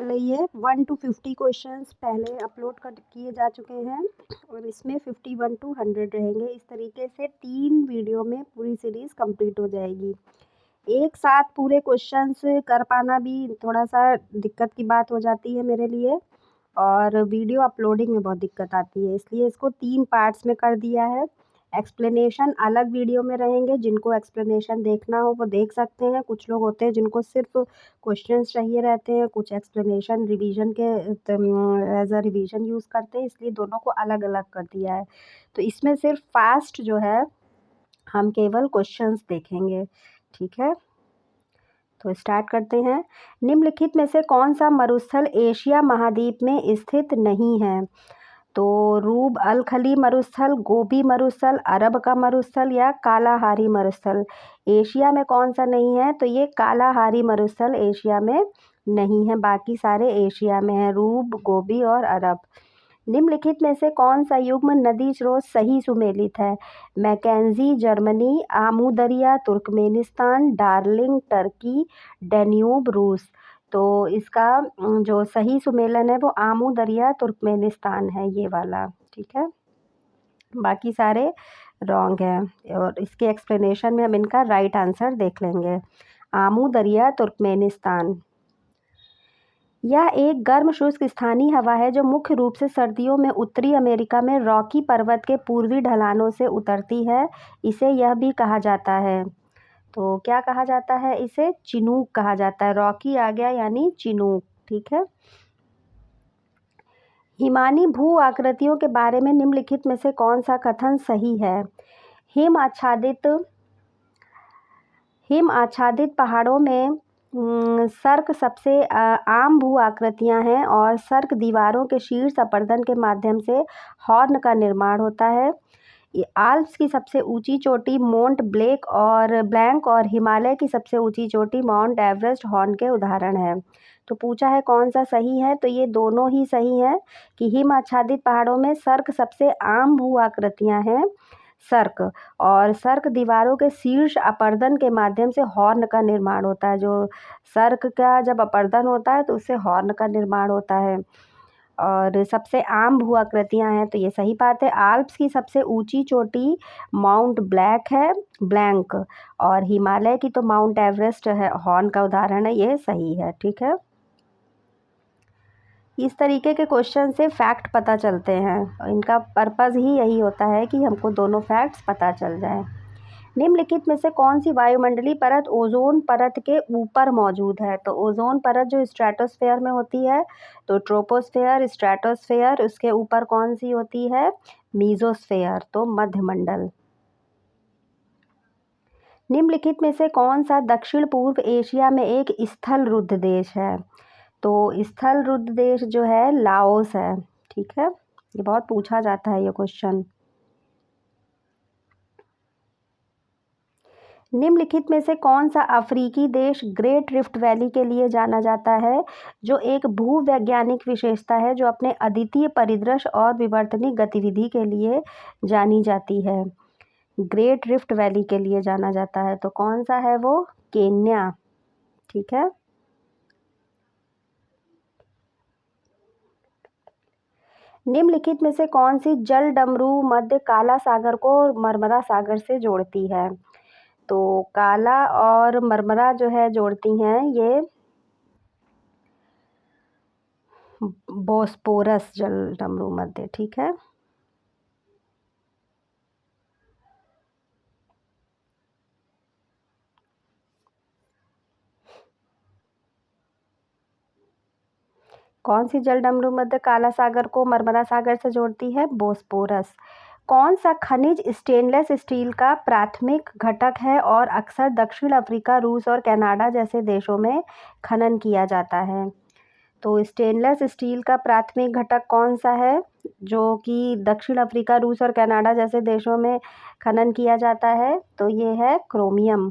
रही है। 1 to 50 questions पहले अपलोड कर किए जा चुके हैं और इसमें 51 to 100 रहेंगे। इस तरीके से 3 वीडियो में पूरी सीरीज़ कंप्लीट हो जाएगी। एक साथ पूरे क्वेश्चंस कर पाना भी थोड़ा सा दिक्कत की बात हो जाती है मेरे लिए और वीडियो अपलोडिंग में बहुत दिक्कत आती है, इसलिए इसको 3 पार्ट्स में कर दिया है। एक्सप्लेनेशन अलग वीडियो में रहेंगे, जिनको एक्सप्लेनेशन देखना हो वो देख सकते हैं। कुछ लोग होते हैं जिनको सिर्फ क्वेश्चंस चाहिए रहते हैं, कुछ एक्सप्लेनेशन रिवीजन के एज अ रिवीजन यूज़ करते हैं, इसलिए दोनों को अलग अलग कर दिया है। तो इसमें सिर्फ फास्ट जो है हम केवल क्वेश्चंस देखेंगे, ठीक है। तो स्टार्ट करते हैं। निम्नलिखित में से कौन सा मरुस्थल एशिया महाद्वीप में स्थित नहीं है? तो रूब अल खली मरुस्थल, गोबी मरुस्थल, अरब का मरुस्थल या कालाहारी मरुस्थल। एशिया में कौन सा नहीं है? तो ये कालाहारी मरुस्थल एशिया में नहीं है, बाकी सारे एशिया में है, रूब, गोबी और अरब। निम्नलिखित में से कौन सा युग्म नदी स्रोत सही सुमेलित है? मैकेंजी जर्मनी, आमू दरिया तुर्कमेनिस्तान, डार्लिंग टर्की, डैन्यूब रूस। तो इसका जो सही सुमेलन है वो आमू दरिया तुर्कमेनिस्तान है, ये वाला, ठीक है। बाकी सारे रॉन्ग हैं और इसके एक्सप्लेनेशन में हम इनका राइट आंसर देख लेंगे। आमू दरिया तुर्कमेनिस्तान। यह एक गर्म शुष्क स्थानीय हवा है जो मुख्य रूप से सर्दियों में उत्तरी अमेरिका में रॉकी पर्वत के पूर्वी ढलानों से उतरती है। इसे यह भी कहा जाता है, तो क्या कहा जाता है इसे? चिनूक कहा जाता है। रॉकी आ गया यानी चिनूक, ठीक है। हिमानी भू आकृतियों के बारे में निम्नलिखित में से कौन सा कथन सही है? हिम आच्छादित पहाड़ों में सर्क सबसे आम भू आकृतियाँ हैं और सर्क दीवारों के शीर्ष अपर्दन के माध्यम से हॉर्न का निर्माण होता है। आल्प्स की सबसे ऊंची चोटी मोंट ब्लैंक और हिमालय की सबसे ऊंची चोटी माउंट एवरेस्ट हॉर्न के उदाहरण है। तो पूछा है कौन सा सही है, तो ये दोनों ही सही हैं कि हिम आच्छादित पहाड़ों में सर्क सबसे आम भू आकृतियाँ हैं, सर्क, और सर्क दीवारों के शीर्ष अपर्दन के माध्यम से हॉर्न का निर्माण होता है। जो सर्क का जब अपर्दन होता है तो उससे हॉर्न का निर्माण होता है और सबसे आम भू आकृतियाँ हैं, तो ये सही बात है। आल्प्स की सबसे ऊंची चोटी माउंट ब्लैंक और हिमालय की तो माउंट एवरेस्ट है, हॉर्न का उदाहरण है, ये सही है, ठीक है। इस तरीके के क्वेश्चन से फैक्ट पता चलते हैं, इनका पर्पज़ ही यही होता है कि हमको दोनों फैक्ट्स पता चल जाएं। निम्नलिखित में से कौन सी वायुमंडलीय परत ओजोन परत के ऊपर मौजूद है? तो ओजोन परत जो स्ट्रेटोस्फेयर में होती है, तो ट्रोपोस्फेयर, स्ट्रेटोस्फेयर, उसके ऊपर कौन सी होती है? मीजोस्फेयर, तो मध्यमंडल। निम्नलिखित में से कौन सा दक्षिण पूर्व एशिया में एक स्थल रुद्ध देश है? तो स्थल रुद्ध देश जो है लाओस है, ठीक है। ये बहुत पूछा जाता है ये क्वेश्चन। निम्नलिखित में से कौन सा अफ्रीकी देश ग्रेट रिफ्ट वैली के लिए जाना जाता है, जो एक भूवैज्ञानिक विशेषता है जो अपने अद्वितीय परिदृश्य और विवर्तनिक गतिविधि के लिए जानी जाती है? ग्रेट रिफ्ट वैली के लिए जाना जाता है, तो कौन सा है वो? केन्या, ठीक है। निम्नलिखित में से कौन सी जल डमरू मध्य काला सागर को मरमरा सागर से जोड़ती है? तो काला और मरमरा जो है जोड़ती हैं ये बोस्पोरस जल डमरू मध्य, ठीक है। कौन सी जल डमरू मध्य काला सागर को मरमरा सागर से जोड़ती है? बोस्पोरस। कौन सा खनिज स्टेनलेस स्टील का प्राथमिक घटक है और अक्सर दक्षिण अफ्रीका, रूस और कनाडा जैसे देशों में खनन किया जाता है? तो स्टेनलेस स्टील का प्राथमिक घटक कौन सा है जो कि दक्षिण अफ्रीका, रूस और कनाडा जैसे देशों में खनन किया जाता है? तो ये है क्रोमियम।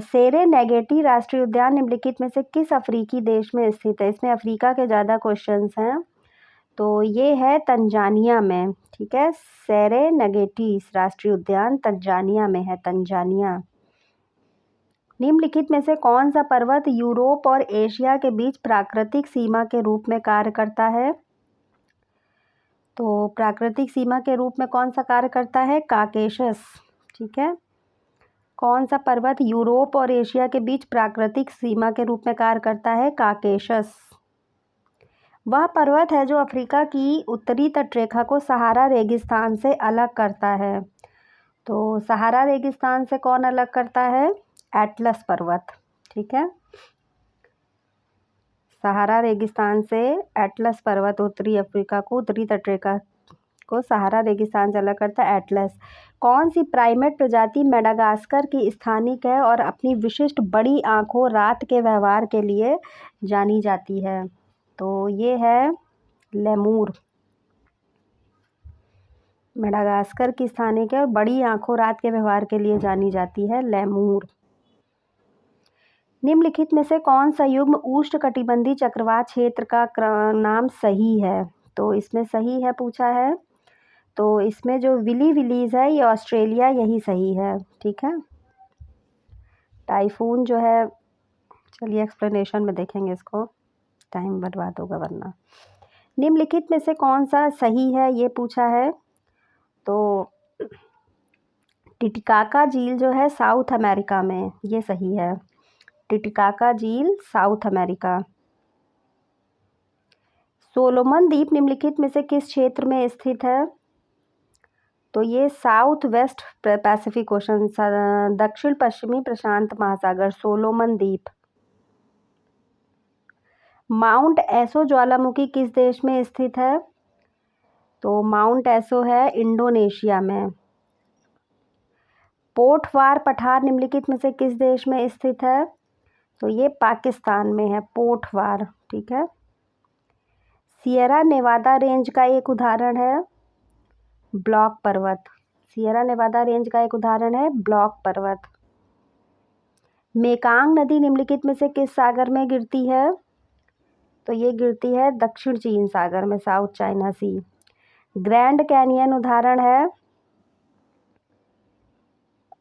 सेरेनेगेटी राष्ट्रीय उद्यान निम्नलिखित में से किस अफ्रीकी देश में स्थित है? इसमें अफ्रीका के ज़्यादा क्वेश्चंस हैं, तो ये है तंजानिया में, ठीक है। सेरेनेगेटी राष्ट्रीय उद्यान तंजानिया में है, तंजानिया। निम्नलिखित में से कौन सा पर्वत यूरोप और एशिया के बीच प्राकृतिक सीमा के रूप में कार्य करता है? तो प्राकृतिक सीमा के रूप में कौन सा कार्य करता है? काकेशस। ठीक है। कौन सा पर्वत यूरोप और एशिया के बीच प्राकृतिक सीमा के रूप में कार्य करता है? काकेशस। वह पर्वत है जो अफ्रीका की उत्तरी तटरेखा को सहारा रेगिस्तान से अलग करता है। तो सहारा रेगिस्तान से कौन अलग करता है? एटलस पर्वत। ठीक है। सहारा रेगिस्तान से एटलस पर्वत उत्तरी अफ्रीका को, उत्तरी तटरेखा को सहारा रेगिस्तान से अलग करता है, एटलस। कौन सी प्राइमेट प्रजाति मेडागास्कर की स्थानिक है और अपनी विशिष्ट बड़ी आंखों रात के व्यवहार के लिए जानी जाती है? तो ये है लेमूर। मेडागास्कर की स्थानिक है और बड़ी आंखों रात के व्यवहार के लिए जानी जाती है, लेमूर। निम्नलिखित में से कौन सा युग्म उष्णकटिबंधीय चक्रवात क्षेत्र का नाम सही है? तो इसमें सही है पूछा है, तो इसमें जो विली विलीज है ये ऑस्ट्रेलिया, यही सही है। ठीक है। टाइफून जो है, चलिए एक्सप्लेनेशन में देखेंगे इसको, टाइम बर्बाद होगा वरना। निम्नलिखित में से कौन सा सही है ये पूछा है, तो टिटिकाका झील जो है साउथ अमेरिका में, ये सही है। टिटिकाका झील साउथ अमेरिका। सोलोमन द्वीप निम्नलिखित में से किस क्षेत्र में स्थित है? तो ये साउथ वेस्ट पैसिफिक ओशन, दक्षिण पश्चिमी प्रशांत महासागर, सोलोमन द्वीप। माउंट एसो ज्वालामुखी किस देश में स्थित है? तो माउंट एसो है इंडोनेशिया में। पोर्टवार पठार निम्नलिखित में से किस देश में स्थित है? तो ये पाकिस्तान में है, पोर्टवार। ठीक है। सियरा नेवादा रेंज का एक उदाहरण है ब्लॉक पर्वत। सियरा नेवादा रेंज का एक उदाहरण है ब्लॉक पर्वत। मेकांग नदी निम्नलिखित में से किस सागर में गिरती है? तो ये गिरती है दक्षिण चीन सागर में, साउथ चाइना सी। ग्रैंड कैनियन उदाहरण है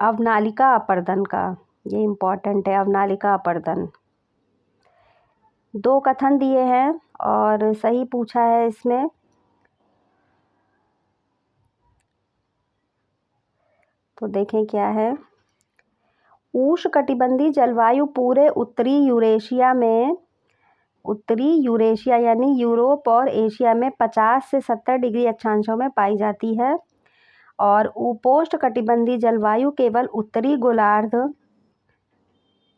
अवनालिका अपर्दन का, ये इम्पॉर्टेंट है, अवनालिका अपर्दन। दो कथन दिए हैं और सही पूछा है इसमें। तो देखें क्या है। उष्णकटिबंधीय जलवायु पूरे उत्तरी यूरेशिया यानी यूरोप और एशिया में 50 से 70 डिग्री अक्षांशों में पाई जाती है, और उपोष्णकटिबंधीय जलवायु केवल उत्तरी गोलार्ध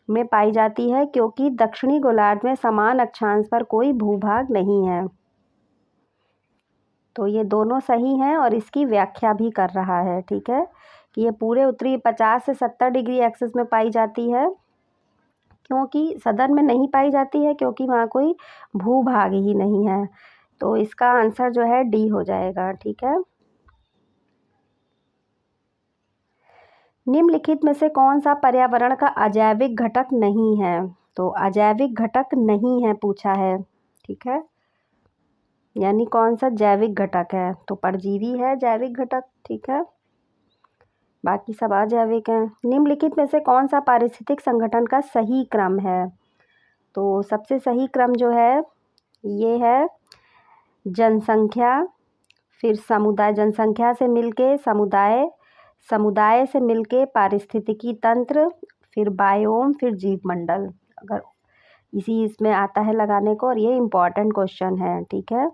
में पाई जाती है, क्योंकि दक्षिणी गोलार्ध में समान अक्षांश पर कोई भूभाग नहीं है। तो ये दोनों सही हैं और इसकी व्याख्या भी कर रहा है। ठीक है, कि ये पूरे उत्तरी 50 से 70 डिग्री एक्सिस में पाई जाती है, क्योंकि सदर्न में नहीं पाई जाती है, क्योंकि वहाँ कोई भूभाग ही नहीं है। तो इसका आंसर जो है डी हो जाएगा। ठीक है। निम्नलिखित में से कौन सा पर्यावरण का अजैविक घटक नहीं है? तो अजैविक घटक नहीं है पूछा है। ठीक है, यानी कौन सा जैविक घटक है? तो परजीवी है जैविक घटक। ठीक है, बाकी सब अजैविक हैं। निम्नलिखित में से कौन सा पारिस्थितिक संगठन का सही क्रम है? तो सबसे सही क्रम जो है ये है जनसंख्या, फिर समुदाय, जनसंख्या से मिलके समुदाय, समुदाय से मिलके पारिस्थितिकी तंत्र, फिर बायोम, फिर जीव मंडल। अगर इसी इसमें आता है लगाने को, और ये इम्पॉर्टेंट क्वेश्चन है। ठीक है,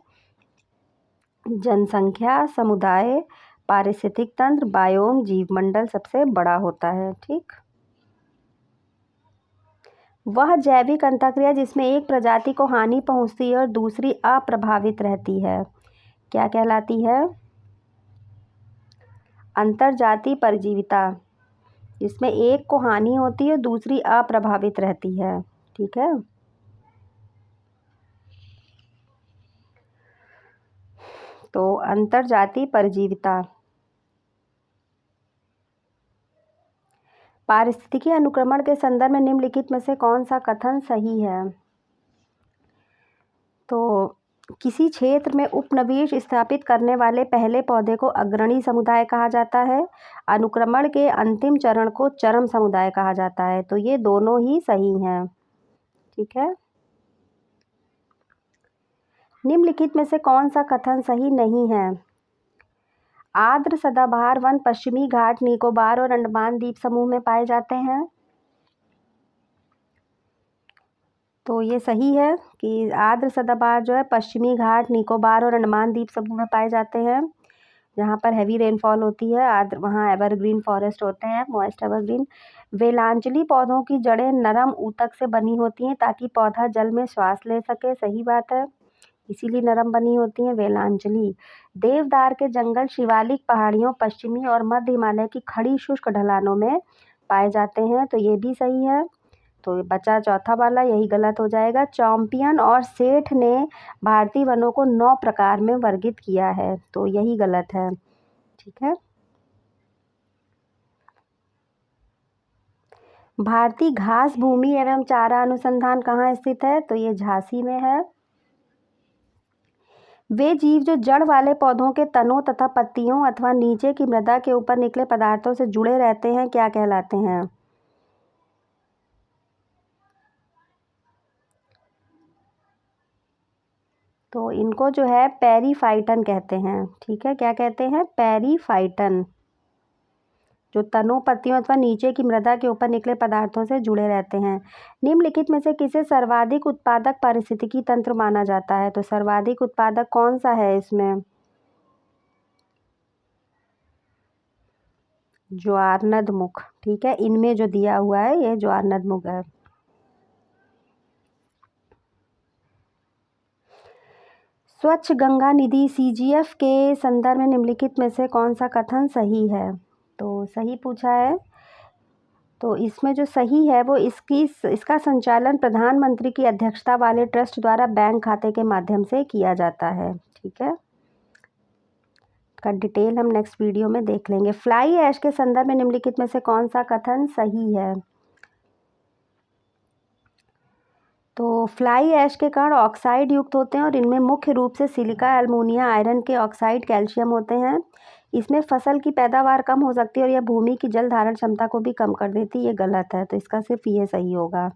जनसंख्या, समुदाय, पारिस्थितिक तंत्र, बायोम, जीव मंडल सबसे बड़ा होता है। ठीक, वह जैविक अंतःक्रिया जिसमें एक प्रजाति को हानि पहुंचती है और दूसरी अप्रभावित रहती है क्या कहलाती है? अंतर्जातीय परजीविता, जिसमें एक को हानि होती है, दूसरी अप्रभावित रहती है। ठीक है, तो अंतर्जातीय परजीविता। पारिस्थितिकी अनुक्रमण के संदर्भ में निम्नलिखित में से कौन सा कथन सही है? तो किसी क्षेत्र में उपनिवेश स्थापित करने वाले पहले पौधे को अग्रणी समुदाय कहा जाता है। अनुक्रमण के अंतिम चरण को चरम समुदाय कहा जाता है। तो ये दोनों ही सही हैं। ठीक है। निम्नलिखित में से कौन सा कथन सही नहीं है? आर्द्र सदाबहार वन पश्चिमी घाट, निकोबार और अंडमान द्वीप समूह में पाए जाते हैं। तो ये सही है कि आर्द्र सदाबहार जो है पश्चिमी घाट, निकोबार और अंडमान द्वीप समूह में पाए जाते हैं, जहाँ पर हैवी रेनफॉल होती है। आर्द्र वहाँ एवरग्रीन फॉरेस्ट होते हैं, मॉइस्ट एवरग्रीन। वेलांचली पौधों की जड़ें नरम ऊतक से बनी होती हैं ताकि पौधा जल में श्वास ले सके। सही बात है, इसीलिए नरम बनी होती हैं वेलांचली। देवदार के जंगल शिवालिक पहाड़ियों, पश्चिमी और मध्य हिमालय की खड़ी शुष्क ढलानों में पाए जाते हैं। तो ये भी सही है। तो बचा चौथा वाला, यही गलत हो जाएगा। चैंपियन और सेठ ने भारतीय वनों को 9 प्रकार में वर्गित किया है। तो यही गलत है। ठीक है। भारतीय घास भूमि एवं चारा अनुसंधान कहाँ स्थित है? तो ये झांसी में है। वे जीव जो जड़ वाले पौधों के तनों तथा पत्तियों अथवा नीचे की मृदा के ऊपर निकले पदार्थों से जुड़े रहते हैं, क्या कहलाते हैं? तो इनको जो है पेरीफाइटन कहते हैं। ठीक है, क्या कहते हैं? पेरीफाइटन। जो तनों, पत्तियों अथवा नीचे की मृदा के ऊपर निकले पदार्थों से जुड़े रहते हैं। निम्नलिखित में से किसे सर्वाधिक उत्पादक पारिस्थितिकी तंत्र माना जाता है? तो सर्वाधिक उत्पादक कौन सा है इसमें? ज्वारनदमुख। ठीक है, इनमें जो दिया हुआ है ये ज्वारनदमुख है। स्वच्छ गंगा निधि CGF के संदर्भ में निम्नलिखित में से कौन सा कथन सही है? तो सही पूछा है। तो इसमें जो सही है वो इसका संचालन प्रधानमंत्री की अध्यक्षता वाले ट्रस्ट द्वारा बैंक खाते के माध्यम से किया जाता है। ठीक है, का डिटेल हम नेक्स्ट वीडियो में देख लेंगे। फ्लाई ऐश के संदर्भ में निम्नलिखित में से कौन सा कथन सही है? तो फ्लाई ऐश के कण ऑक्साइड युक्त होते हैं और इनमें मुख्य रूप से सिलिका, एल्युमिनियम, आयरन के ऑक्साइड, कैल्शियम होते हैं। इसमें फसल की पैदावार कम हो सकती है और यह भूमि की जल धारण क्षमता को भी कम कर देती है। ये गलत है, तो इसका सिर्फ ये सही होगा।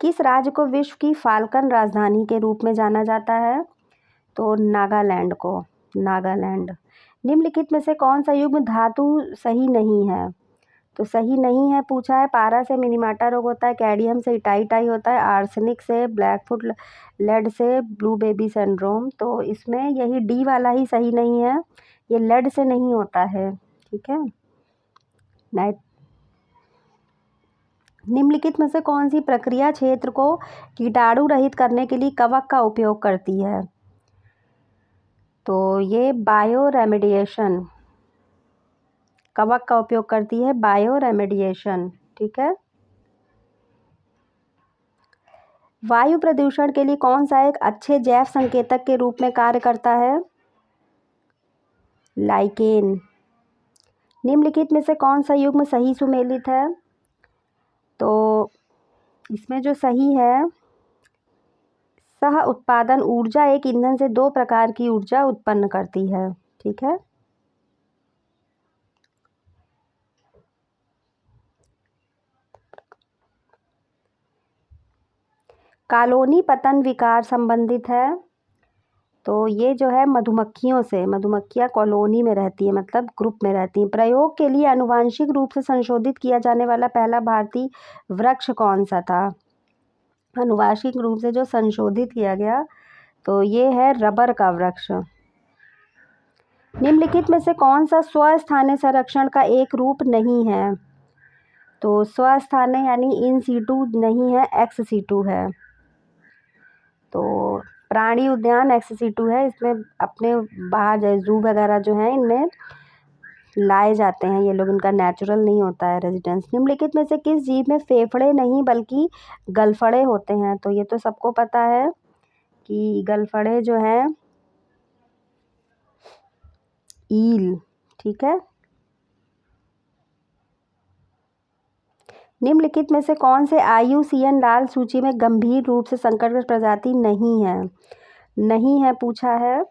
किस राज्य को विश्व की फाल्कन राजधानी के रूप में जाना जाता है? तो नागालैंड को, नागालैंड। निम्नलिखित में से कौन सा युग्म धातु सही नहीं है? तो सही नहीं है पूछा है। पारा से मिनीमाटा रोग होता है, कैडमियम से इटाई होता है, आर्सेनिक से ब्लैकफुट, लेड से ब्लू बेबी सिंड्रोम। तो इसमें यही डी वाला ही सही नहीं है, ये लेड से नहीं होता है। ठीक है। निम्नलिखित में से कौन सी प्रक्रिया क्षेत्र को कीटाणु रहित करने के लिए कवक का उपयोग करती है? तो ये बायो रेमेडिएशन, कवक का उपयोग करती है, बायो रेमेडिएशन। ठीक है। वायु प्रदूषण के लिए कौन सा एक अच्छे जैव संकेतक के रूप में कार्य करता है? लाइकेन। निम्नलिखित में से कौन सा युग्म सही सुमेलित है? तो इसमें जो सही है, सह उत्पादन ऊर्जा एक ईंधन से 2 प्रकार की ऊर्जा उत्पन्न करती है। ठीक है। कॉलोनी पतन विकार संबंधित है। तो ये जो है मधुमक्खियों से, मधुमक्खियाँ कॉलोनी में रहती है, मतलब ग्रुप में रहती हैं। प्रयोग के लिए आनुवांशिक रूप से संशोधित किया जाने वाला पहला भारतीय वृक्ष कौन सा था? आनुवांशिक रूप से जो संशोधित किया गया, तो ये है रबर का वृक्ष। निम्नलिखित में से कौन सा स्वस्थानीय संरक्षण का एक रूप नहीं है? तो स्वस्थानीय यानी इन सीटू नहीं है, एक्स सीटू है। तो प्राणी उद्यान एक्स सीटू है। इसमें अपने बाहर जू वगैरह जो हैं इनमें लाए जाते हैं ये लोग, इनका नेचुरल नहीं होता है रेजिडेंस। निम्नलिखित में से किस जीव में फेफड़े नहीं बल्कि गलफड़े होते हैं? तो ये तो सबको पता है कि गलफड़े जो हैं ईल। ठीक है। निम्नलिखित में से कौन से IUCN लाल सूची में गंभीर रूप से संकटग्रस्त प्रजाति नहीं है पूछा है।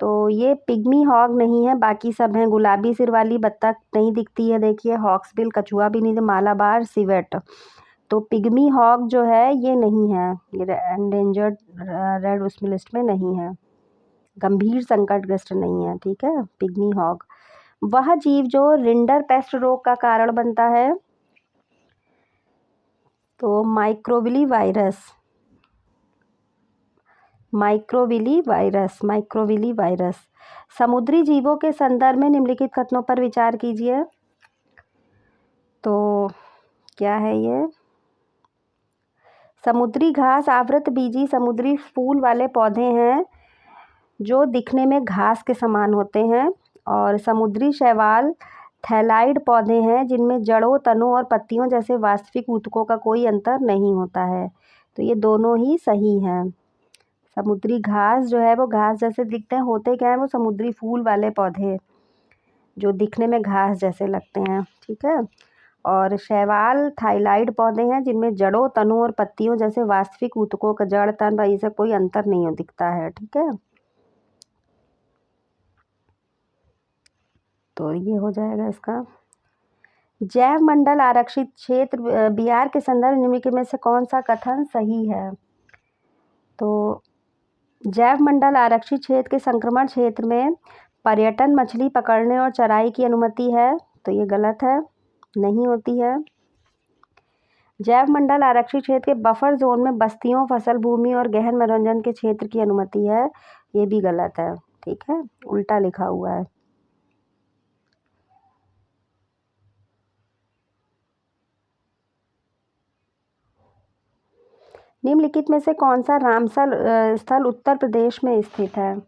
तो ये पिग्मी हॉग नहीं है, बाकी सब हैं। गुलाबी सिर वाली बत्तख नहीं दिखती है, देखिए। हॉक्सबिल कछुआ भी नहीं है, मालाबार सिवेट। तो पिग्मी हॉग जो है ये नहीं है, ये एंडेंजर्ड रेड उसमें लिस्ट में नहीं है, गंभीर संकटग्रस्त नहीं है, ठीक है, पिग्मी हॉग। वह जीव जो रिंडरपेस्ट रोग का कारण बनता है, तो माइक्रोविली वायरस। समुद्री जीवों के संदर्भ में निम्नलिखित कथनों पर विचार कीजिए। तो क्या है ये? समुद्री घास आवृत बीजी समुद्री फूल वाले पौधे हैं जो दिखने में घास के समान होते हैं, और समुद्री शैवाल थैलाइड पौधे हैं जिनमें जड़ों, तनों और पत्तियों जैसे वास्तविक ऊतकों का कोई अंतर नहीं होता है। तो ये दोनों ही सही हैं। समुद्री घास जो है वो घास जैसे दिखते हैं, होते क्या है, वो समुद्री फूल वाले पौधे जो दिखने में घास जैसे लगते हैं, ठीक है। और शैवाल थाइलाइड पौधे हैं जिनमें जड़ों, तनों और पत्तियों जैसे वास्तविक ऊतकों का जड़, तन भाई से कोई अंतर नहीं दिखता है, ठीक है। तो ये हो जाएगा इसका। जैव मंडल आरक्षित क्षेत्र बिहार के संदर्भ निम्नलिखित में से कौन सा कथन सही है? तो जैव मंडल आरक्षित क्षेत्र के संक्रमण क्षेत्र में पर्यटन, मछली पकड़ने और चराई की अनुमति है, तो ये गलत है, नहीं होती है। जैव मंडल आरक्षित क्षेत्र के बफर जोन में बस्तियों, फसल भूमि और गहन मनोरंजन के क्षेत्र की अनुमति है, ये भी गलत है, ठीक है, उल्टा लिखा हुआ है। निम्नलिखित में से कौन सा रामसर स्थल उत्तर प्रदेश में स्थित है?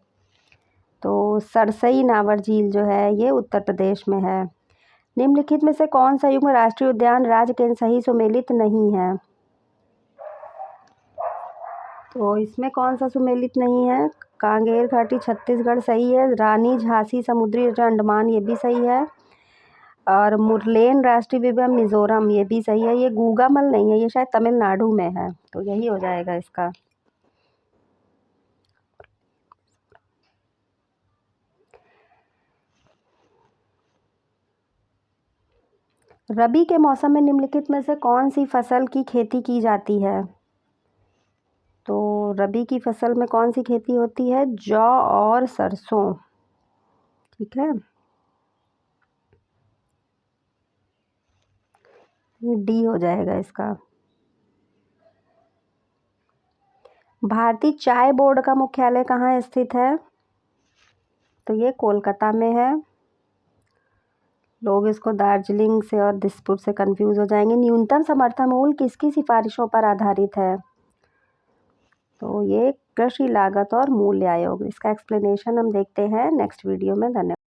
तो सरसई नावर झील जो है ये उत्तर प्रदेश में है। निम्नलिखित में से कौन सा युग्म राष्ट्रीय उद्यान राज्य केंद्र सही सुमेलित नहीं है? तो इसमें कौन सा सुमेलित नहीं है? कांगेर घाटी छत्तीसगढ़ सही है। रानी झांसी समुद्री अंडमान ये भी सही है। और मुरलेन राष्ट्रीय उद्यान मिजोरम ये भी सही है। ये गूगामल नहीं है, ये शायद तमिलनाडु में है, तो यही हो जाएगा इसका। रबी के मौसम में निम्नलिखित में से कौन सी फसल की खेती की जाती है? तो रबी की फसल में कौन सी खेती होती है? जौ और सरसों, ठीक है। डी हो जाएगा इसका। भारतीय चाय बोर्ड का मुख्यालय कहाँ स्थित है? तो ये कोलकाता में है। लोग इसको दार्जिलिंग से और दिसपुर से कंफ्यूज हो जाएंगे। न्यूनतम समर्थन मूल्य किसकी सिफारिशों पर आधारित है? तो ये कृषि लागत और मूल्य आयोग। इसका एक्सप्लेनेशन हम देखते हैं नेक्स्ट वीडियो में। धन्यवाद।